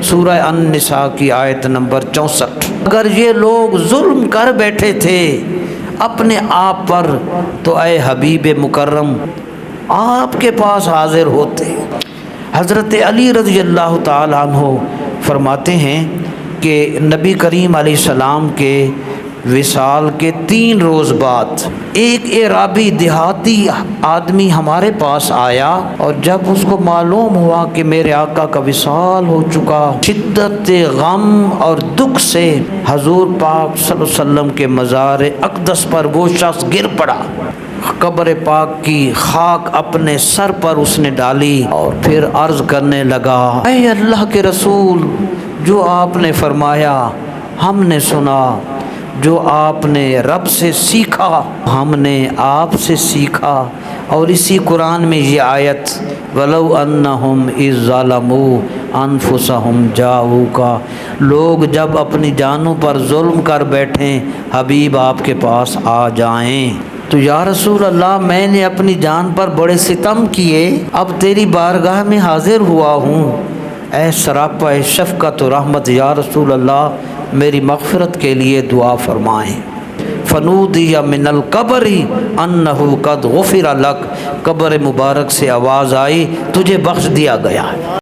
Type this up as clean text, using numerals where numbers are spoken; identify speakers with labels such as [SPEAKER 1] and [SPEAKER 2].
[SPEAKER 1] سورہ النساء کی آیت نمبر 64۔ اگر یہ لوگ ظلم کر بیٹھے تھے اپنے آپ پر تو اے حبیب مکرم آپ کے پاس حاضر ہوتے۔ حضرت علی رضی اللہ تعالیٰ عنہ فرماتے ہیں کہ نبی کریم علیہ السلام کے وصال کے 3 روز بعد ایک اعرابی دیہاتی آدمی ہمارے پاس آیا، اور جب اس کو معلوم ہوا کہ میرے آقا کا وصال ہو چکا، شدت غم اور دکھ سے حضور پاک صلی اللہ علیہ وسلم کے مزار اقدس پر وہ شخص گر پڑا۔ قبر پاک کی خاک اپنے سر پر اس نے ڈالی اور پھر عرض کرنے لگا، اے اللہ کے رسول، جو آپ نے فرمایا ہم نے سنا، جو آپ نے رب سے سیکھا ہم نے آپ سے سیکھا۔ اور اسی قرآن میں یہ آیت وَلَوْ أَنَّهُمْ إِذ ظَلَمُوا أَنفُسَهُمْ جَاءُوكَ، لوگ جب اپنی جانوں پر ظلم کر بیٹھیں حبیب آپ کے پاس آ جائیں تو یا رسول اللہ میں نے اپنی جان پر بڑے ستم کیے، اب تیری بارگاہ میں حاضر ہوا ہوں، اے سراپا شفقت و رحمت یا رسول اللہ میری مغفرت کے لیے دعا فرمائیں۔ فنودی من القبر انہ قد غفر لک، قبر مبارک سے آواز آئی تجھے بخش دیا گیا ہے۔